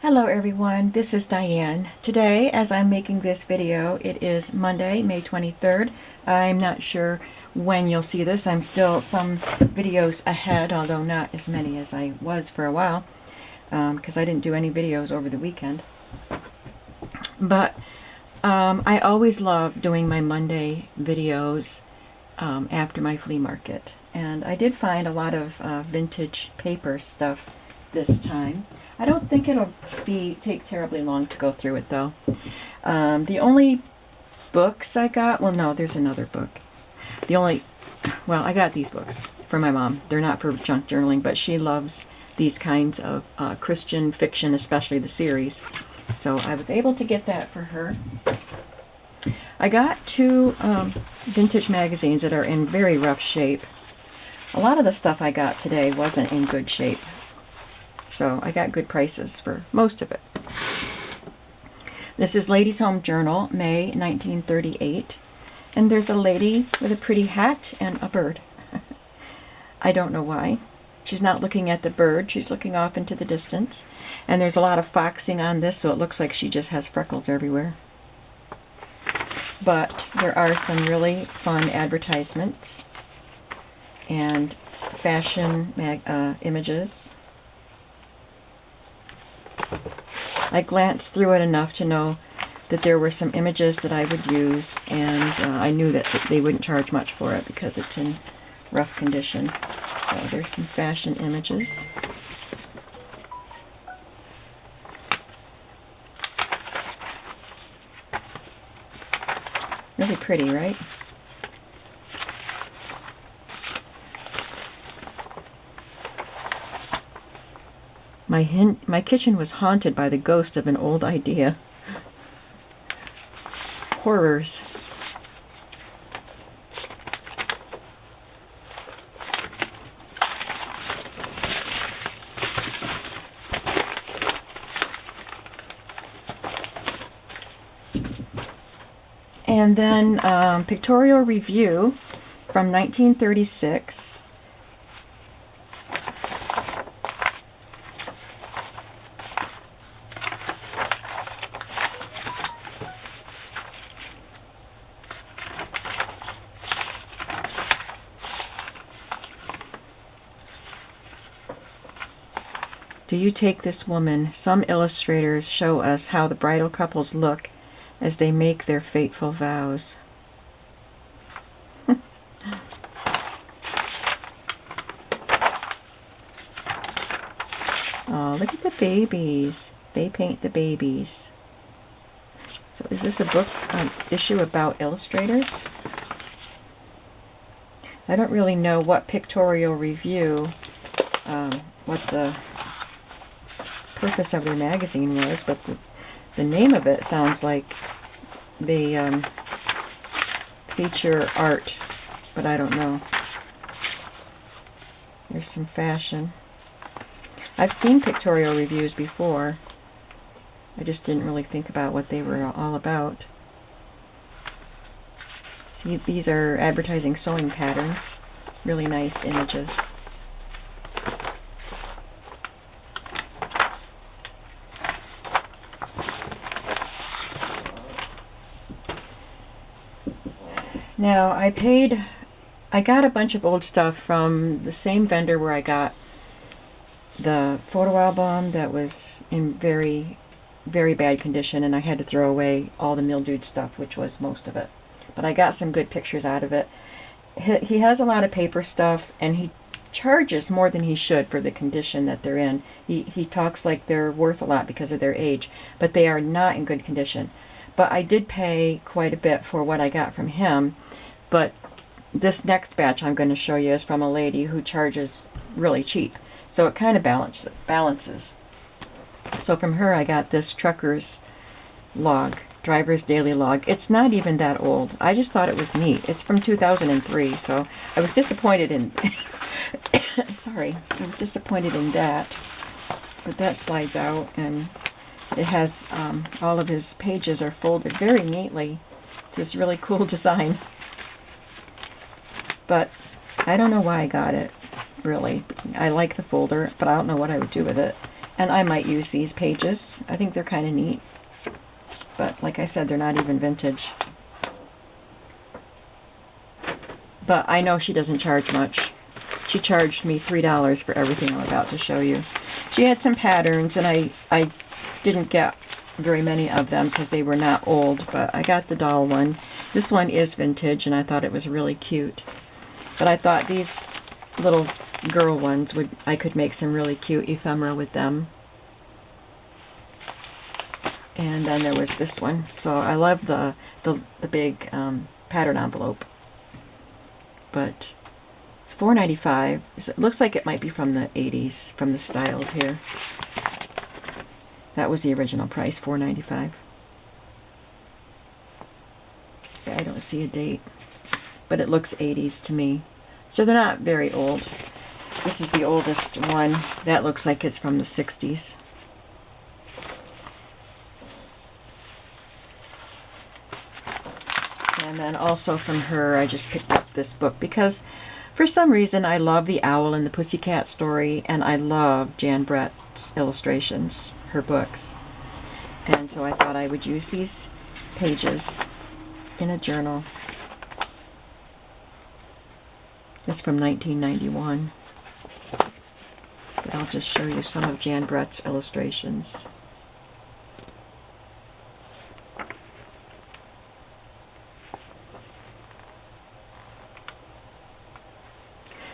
Hello everyone, this is Diane. Today, as I'm making this video, it is Monday, May 23rd. I'm not sure when you'll see this. I'm still some videos ahead, although not as many as I was for a while, because I didn't do any videos over the weekend. But I always love doing my Monday videos after my flea market. And I did find a lot of vintage paper stuff this time. I don't think it'll take terribly long to go through it though. The only books I got, well no, there's another book. I got these books for my mom. They're not for junk journaling, but she loves these kinds of Christian fiction, especially the series. So I was able to get that for her. I got two vintage magazines that are in very rough shape. A lot of the stuff I got today wasn't in good shape. So I got good prices for most of it. This is Ladies' Home Journal, May 1938. And there's a lady with a pretty hat and a bird. I don't know why. She's not looking at the bird. She's looking off into the distance. And there's a lot of foxing on this, so it looks like she just has freckles everywhere. But there are some really fun advertisements and fashion images. I glanced through it enough to know that there were some images that I would use, and I knew that they wouldn't charge much for it because it's in rough condition. So there's some fashion images. Really pretty, right? My kitchen was haunted by the ghost of an old idea. Horrors. And then Pictorial Review from 1936. Do you take this woman? Some illustrators show us how the bridal couples look as they make their fateful vows. Oh, look at the babies. They paint the babies. So is this a book issue about illustrators? I don't really know what Pictorial Review, what the purpose of their magazine was, but the name of it sounds like they feature art, but I don't know. There's some fashion. I've seen pictorial reviews before. I just didn't really think about what they were all about. See, these are advertising sewing patterns. Really nice images. Now, I got a bunch of old stuff from the same vendor where I got the photo album that was in very, very bad condition, and I had to throw away all the mildewed stuff, which was most of it. But I got some good pictures out of it. He has a lot of paper stuff, and he charges more than he should for the condition that they're in. He talks like they're worth a lot because of their age, but they are not in good condition. But I did pay quite a bit for what I got from him. But this next batch I'm going to show you is from a lady who charges really cheap. So it kind of balances. So from her I got this trucker's log, driver's daily log. It's not even that old. I just thought it was neat. It's from 2003, so I was disappointed in sorry, I was disappointed in that. But that slides out, and it has all of his pages are folded very neatly. It's this really cool design. But I don't know why I got it, really. I like the folder, but I don't know what I would do with it. And I might use these pages. I think they're kind of neat. But like I said, they're not even vintage. But I know she doesn't charge much. She charged me $3 for everything I'm about to show you. She had some patterns, and I didn't get very many of them because they were not old, but I got the doll one. This one is vintage, and I thought it was really cute. But I thought these little girl ones, I could make some really cute ephemera with them. And then there was this one. So I love the big pattern envelope. But it's $4.95. It looks like it might be from the 80s, from the styles here. That was the original price, $4.95. I don't see a date, but it looks 80s to me. So they're not very old. This is the oldest one. That looks like it's from the 60s. And then also from her, I just picked up this book because for some reason I love The Owl and the Pussycat Story, and I love Jan Brett's illustrations, her books. And so I thought I would use these pages in a journal. It's from 1991. But I'll just show you some of Jan Brett's illustrations.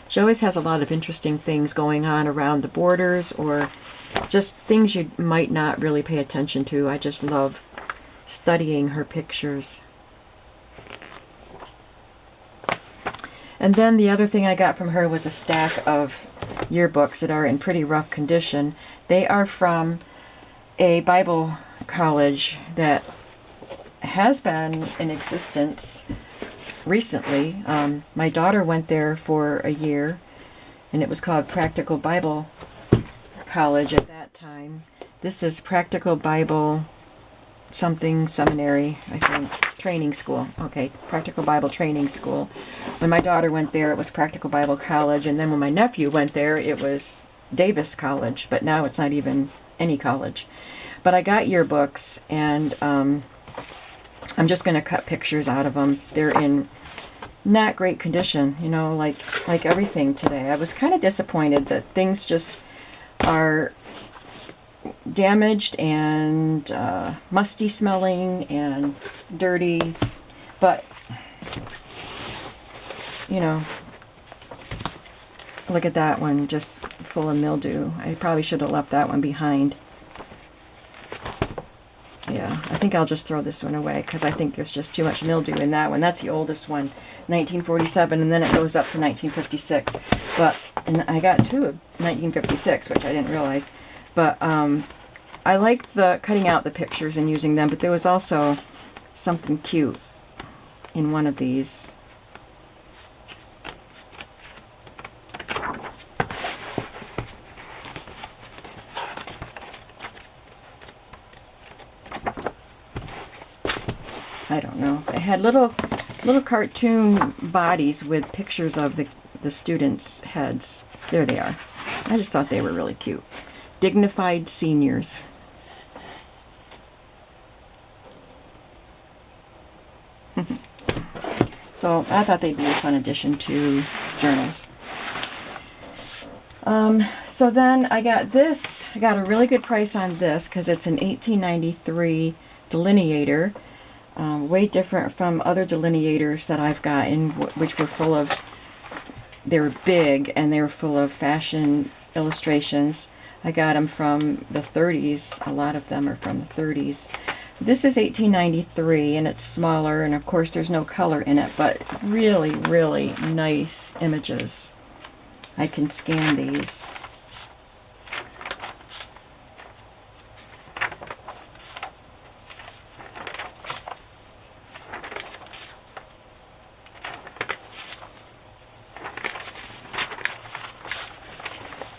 She always has a lot of interesting things going on around the borders, or just things you might not really pay attention to. I just love studying her pictures. And then the other thing I got from her was a stack of yearbooks that are in pretty rough condition. They are from a Bible college that has been in existence recently. My daughter went there for a year, and it was called Practical Bible College at that time. This is Practical Bible something seminary, I think, training school. Okay, Practical Bible Training School. When my daughter went there, it was Practical Bible College, and then when my nephew went there, it was Davis College, but now it's not even any college. But I got yearbooks, and I'm just going to cut pictures out of them. They're in not great condition, you know, like everything today. I was kind of disappointed that things just are damaged and musty smelling and dirty, but you know, look at that one, just full of mildew. I probably should have left that one behind. Yeah, I think I'll just throw this one away because I think there's just too much mildew in that one. That's the oldest one, 1947, and then it goes up to 1956. And I got two of 1956, which I didn't realize. But I liked the cutting out the pictures and using them, but there was also something cute in one of these. I don't know. It had little cartoon bodies with pictures of the students' heads. There they are. I just thought they were really cute. Dignified Seniors. So I thought they'd be a fun addition to journals. So then I got this. I got a really good price on this because it's an 1893 delineator. Way different from other delineators that I've gotten, which were full of, they were big and they were full of fashion illustrations. I got them from the 30s. A lot of them are from the 30s. This is 1893 and it's smaller, and of course there's no color in it, but really, really nice images. I can scan these.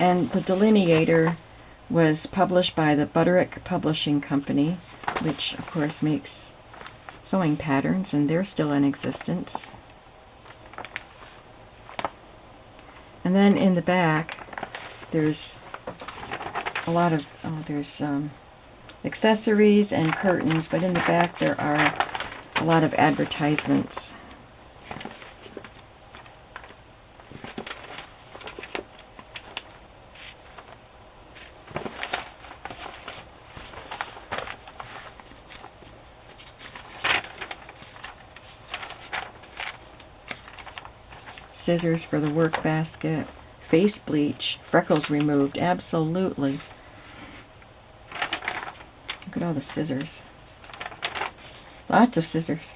And the delineator was published by the Butterick Publishing Company, which of course makes sewing patterns, and they're still in existence. And then in the back there's a lot of, there's accessories and curtains, but in the back there are a lot of advertisements. Scissors for the work basket. Face bleach. Freckles removed. Absolutely. Look at all the scissors. Lots of scissors.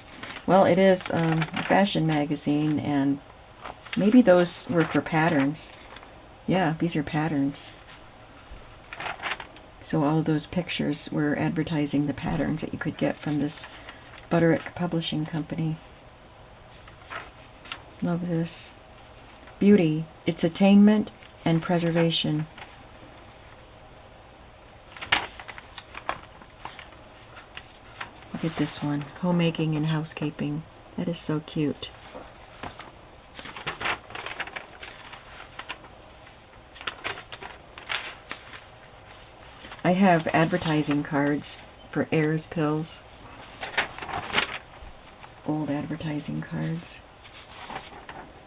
Well, it is a fashion magazine, and maybe those were for patterns. Yeah, these are patterns. So all of those pictures were advertising the patterns that you could get from this Butterick Publishing Company. Love this. Beauty, its attainment and preservation. Look at this one. Homemaking and housekeeping. That is so cute. I have advertising cards for Ayers pills. Old advertising cards.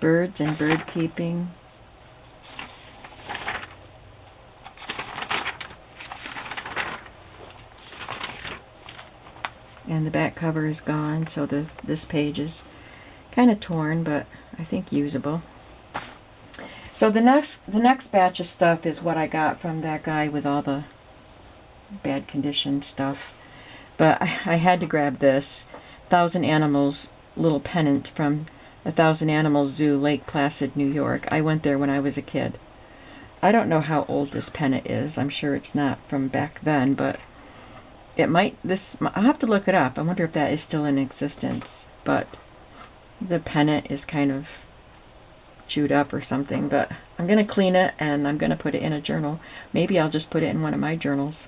Birds and bird keeping. And the back cover is gone, so this page is kind of torn, but I think usable. So the next batch of stuff is what I got from that guy with all the bad condition stuff. But I had to grab this 1,000 Animals little pennant from 1,000 Animals Zoo, Lake Placid, New York. I went there when I was a kid. I don't know how old this pennant is. I'm sure it's not from back then, but it might, I'll have to look it up. I wonder if that is still in existence. But the pennant is kind of chewed up or something, but I'm going to clean it and I'm going to put it in a journal. Maybe I'll just put it in one of my journals.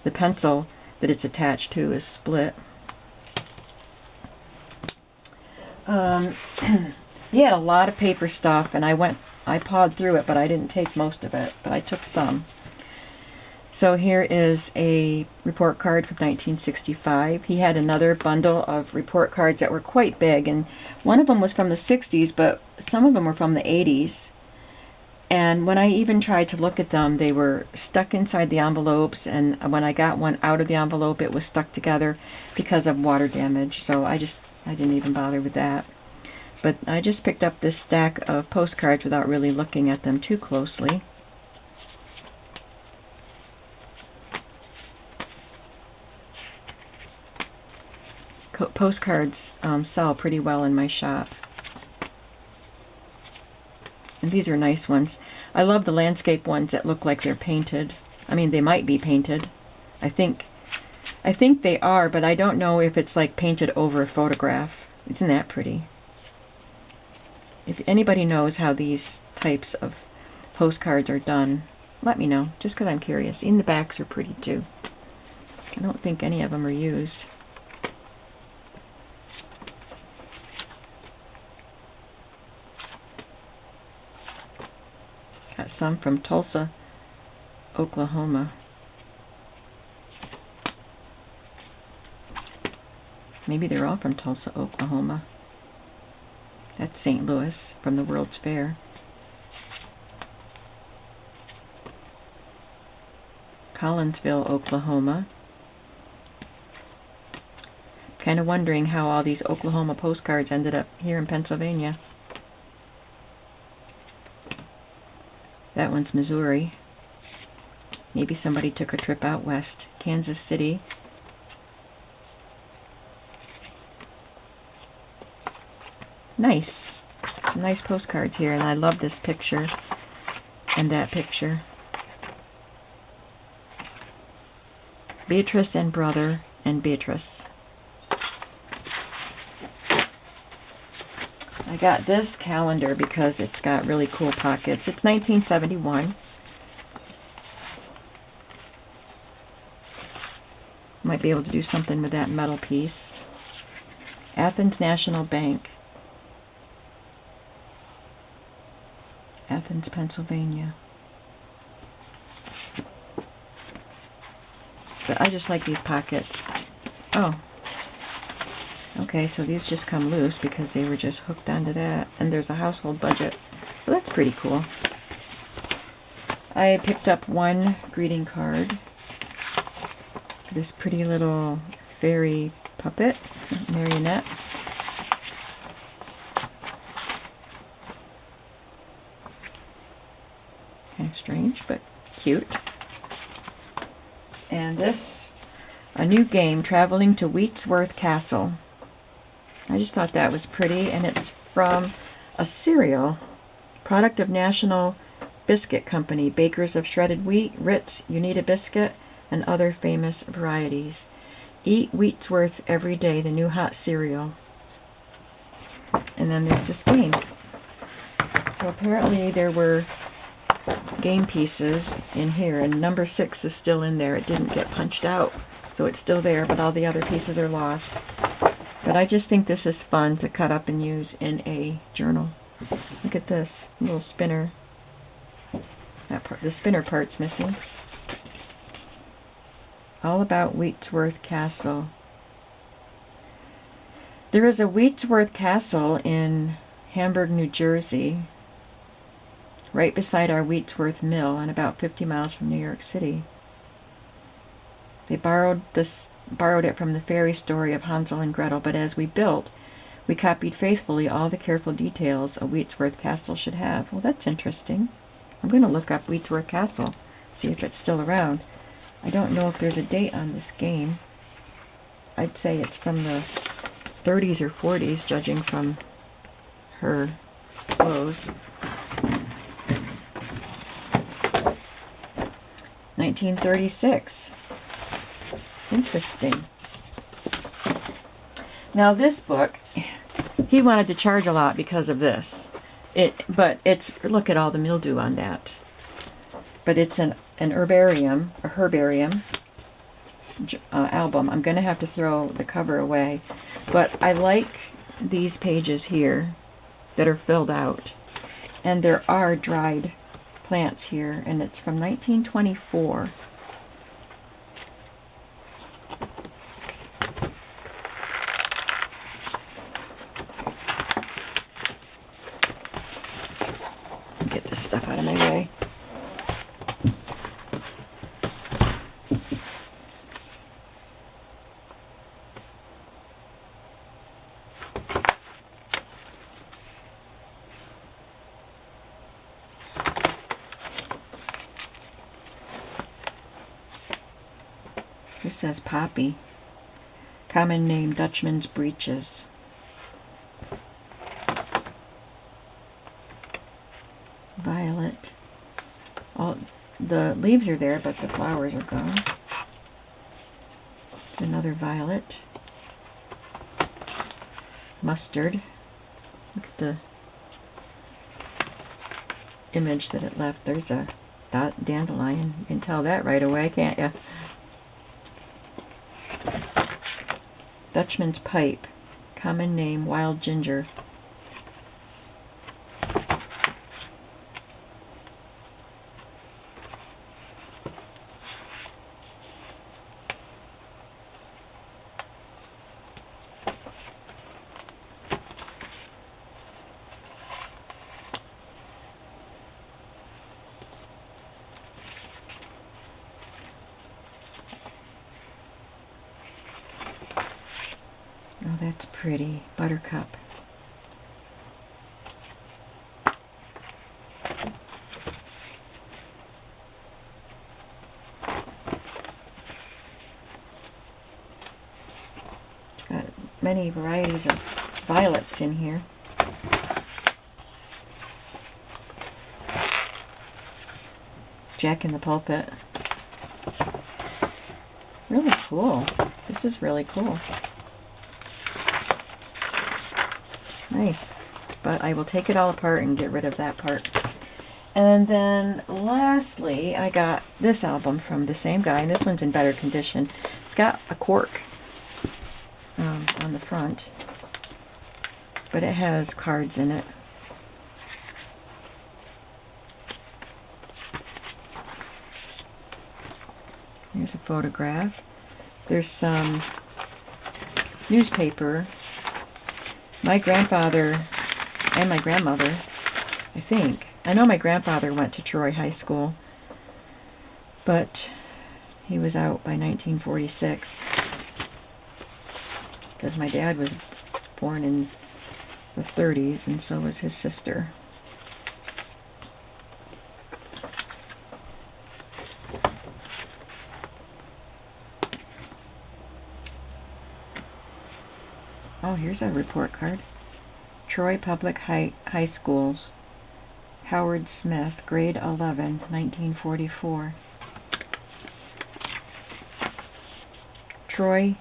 The pencil that it's attached to is split. He had a lot of paper stuff, and I pawed through it, but I didn't take most of it, but I took some. So here is a report card from 1965. He had another bundle of report cards that were quite big, and one of them was from the 60s, but some of them were from the 80s. And when I even tried to look at them, they were stuck inside the envelopes, and when I got one out of the envelope, it was stuck together because of water damage. So I didn't even bother with that. But I just picked up this stack of postcards without really looking at them too closely. Postcards sell pretty well in my shop. And these are nice ones. I love the landscape ones that look like they're painted. I mean, they might be painted. I think they are, but I don't know if it's like painted over a photograph. Isn't that pretty? If anybody knows how these types of postcards are done, let me know, just because I'm curious. Even the backs are pretty too. I don't think any of them are used. Got some from Tulsa, Oklahoma. Maybe they're all from Tulsa, Oklahoma. That's St. Louis from the World's Fair. Collinsville, Oklahoma. Kind of wondering how all these Oklahoma postcards ended up here in Pennsylvania. That one's Missouri. Maybe somebody took a trip out west. Kansas City. Nice. Some nice postcards here, and I love this picture and that picture. Beatrice and brother and Beatrice. I got this calendar because it's got really cool pockets. It's 1971. Might be able to do something with that metal piece. Athens National Bank. Athens, Pennsylvania. But I just like these pockets. Oh. Okay, so these just come loose because they were just hooked onto that. And there's a household budget. Well, that's pretty cool. I picked up one greeting card. This pretty little fairy puppet, marionette. Kind of strange, but cute. And this, a new game, Traveling to Wheatsworth Castle. I just thought that was pretty, and it's from a cereal, product of National Biscuit Company, bakers of shredded wheat, Ritz, Unita biscuit, and other famous varieties. Eat Wheatsworth every day, the new hot cereal. And then there's this game. So apparently there were game pieces in here, and number 6 is still in there. It didn't get punched out, so it's still there, but all the other pieces are lost. But I just think this is fun to cut up and use in a journal. Look at this little spinner. That part, the spinner part's missing. All about Wheatsworth Castle. There is a Wheatsworth Castle in Hamburg, New Jersey, right beside our Wheatsworth Mill and about 50 miles from New York City. They borrowed it from the fairy story of Hansel and Gretel, but as we built, we copied faithfully all the careful details a Wheatsworth Castle should have. Well, that's interesting. I'm going to look up Wheatsworth Castle, see if it's still around. I don't know if there's a date on this game. I'd say it's from the 30s or 40s, judging from her clothes. 1936. Interesting. Now this book, he wanted to charge a lot because of this. But it's, look at all the mildew on that. But it's an herbarium album. I'm going to have to throw the cover away. But I like these pages here that are filled out. And there are dried plants here, and it's from 1924. Get this stuff out of my way. This says poppy. Common name, Dutchman's breeches. Violet. All the leaves are there, but the flowers are gone. Another violet. Mustard. Look at the image that it left. There's a dandelion. You can tell that right away, can't you? Dutchman's pipe. Common name, wild ginger. Oh, that's pretty. Buttercup. It's got many varieties of violets in here. Jack in the Pulpit. Really cool. This is really cool. Nice. But I will take it all apart and get rid of that part. And then lastly, I got this album from the same guy, and this one's in better condition. It's got a cork on the front, but it has cards in it. Here's a photograph. There's some newspaper. My grandfather and my grandmother, I think. I know my grandfather went to Troy High School, but he was out by 1946 because my dad was born in the 30s, and so was his sister. Oh, here's a report card. Troy Public High Schools. Howard Smith, grade 11, 1944. Troy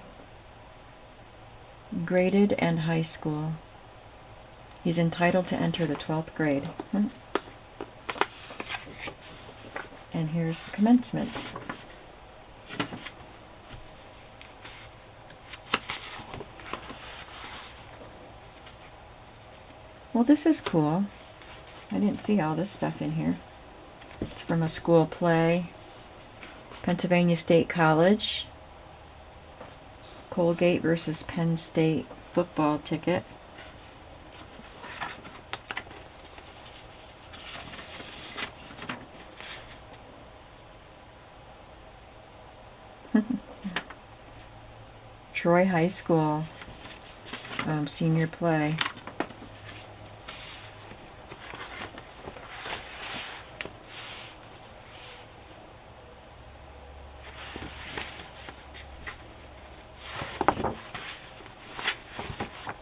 graded and high school. He's entitled to enter the 12th grade. And here's the commencement. Well, this is cool. I didn't see all this stuff in here. It's from a school play. Pennsylvania State College. Colgate versus Penn State football ticket. Troy High School senior play.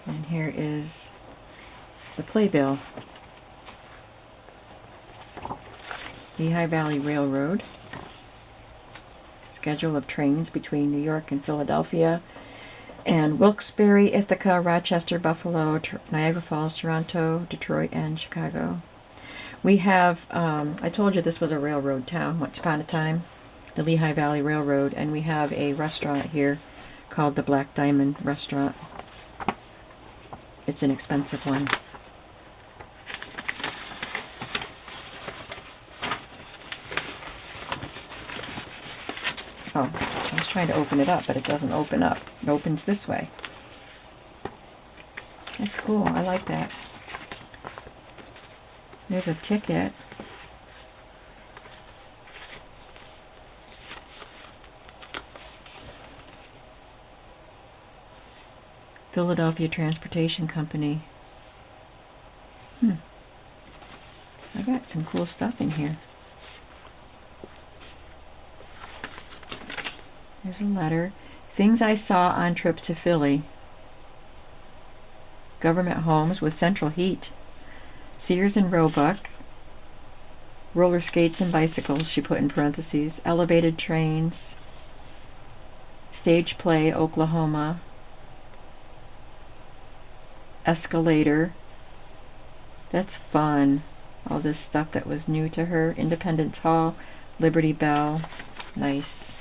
And here is the playbill. Lehigh Valley Railroad. Schedule of trains between New York and Philadelphia, and Wilkes-Barre, Ithaca, Rochester, Buffalo, Niagara Falls, Toronto, Detroit, and Chicago. We have, I told you this was a railroad town once upon a time, the Lehigh Valley Railroad, and we have a restaurant here called the Black Diamond Restaurant. It's an expensive one. Oh, I was trying to open it up, but it doesn't open up. It opens this way. That's cool. I like that. There's a ticket. Philadelphia Transportation Company. I got some cool stuff in here. There's a letter. Things I saw on trip to Philly. Government homes with central heat. Sears and Roebuck. Roller skates and bicycles, she put in parentheses. Elevated trains. Stage play, Oklahoma. Escalator. That's fun. All this stuff that was new to her. Independence Hall. Liberty Bell. Nice.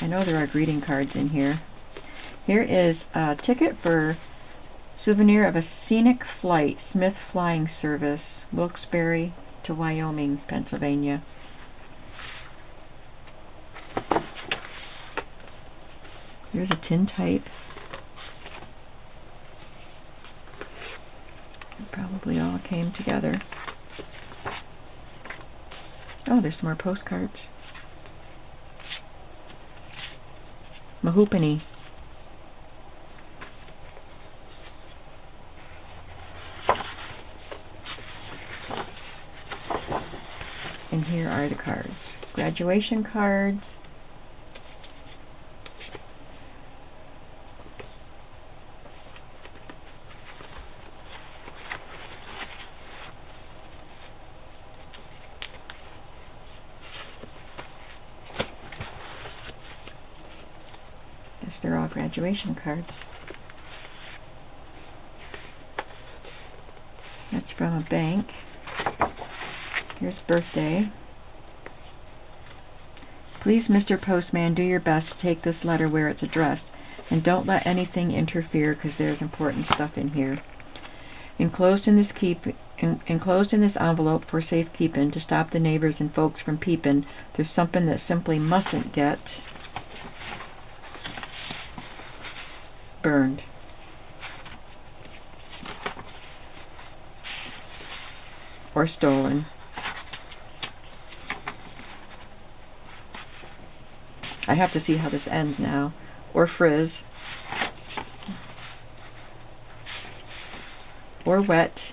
I know there are greeting cards in here. Here is a ticket for souvenir of a scenic flight, Smith Flying Service, Wilkes-Barre to Wyoming, Pennsylvania. Here's a tintype. It probably all came together. Oh, there's some more postcards. Mahoopany. And here are the cards. Graduation cards. Guess they're all graduation cards. That's from a bank. Here's birthday. Please, Mr. Postman, do your best to take this letter where it's addressed, and don't let anything interfere because there's important stuff in here. Enclosed in this enclosed in this envelope for safekeeping to stop the neighbors and folks from peeping. There's something that simply mustn't get burned. Or stolen. I have to see how this ends now. Or frizz. Or wet.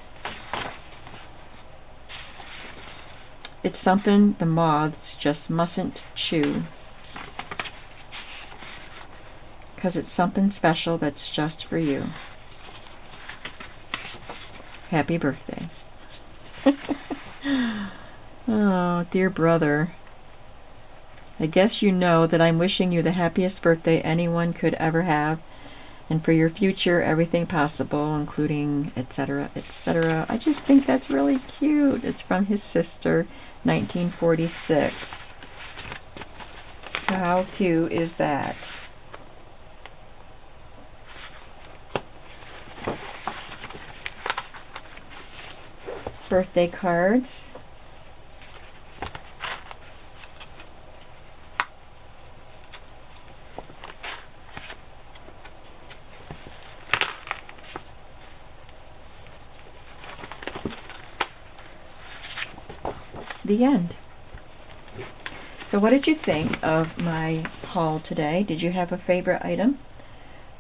It's something the moths just mustn't chew. 'Cause it's something special that's just for you. Happy birthday. Oh, dear brother. I guess you know that I'm wishing you the happiest birthday anyone could ever have, and for your future, everything possible, including etc., etc. I just think that's really cute. It's from his sister, 1946. How cute is that? Birthday cards. The end. So what did you think of my haul today? Did you have a favorite item?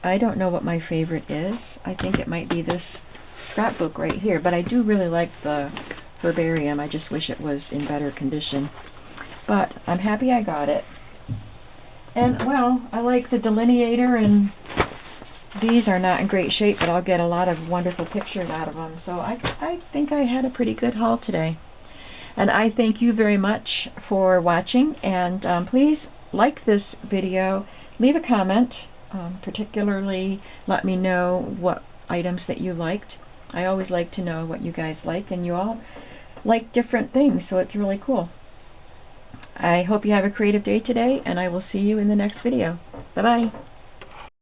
I don't know what my favorite is. I think it might be this scrapbook right here, but I do really like the herbarium. I just wish it was in better condition. But I'm happy I got it. And, well, I like the delineator, and these are not in great shape, but I'll get a lot of wonderful pictures out of them. So I think I had a pretty good haul today. And I thank you very much for watching, and please like this video, leave a comment, particularly let me know what items that you liked. I always like to know what you guys like, and you all like different things, so it's really cool. I hope you have a creative day today, and I will see you in the next video. Bye-bye.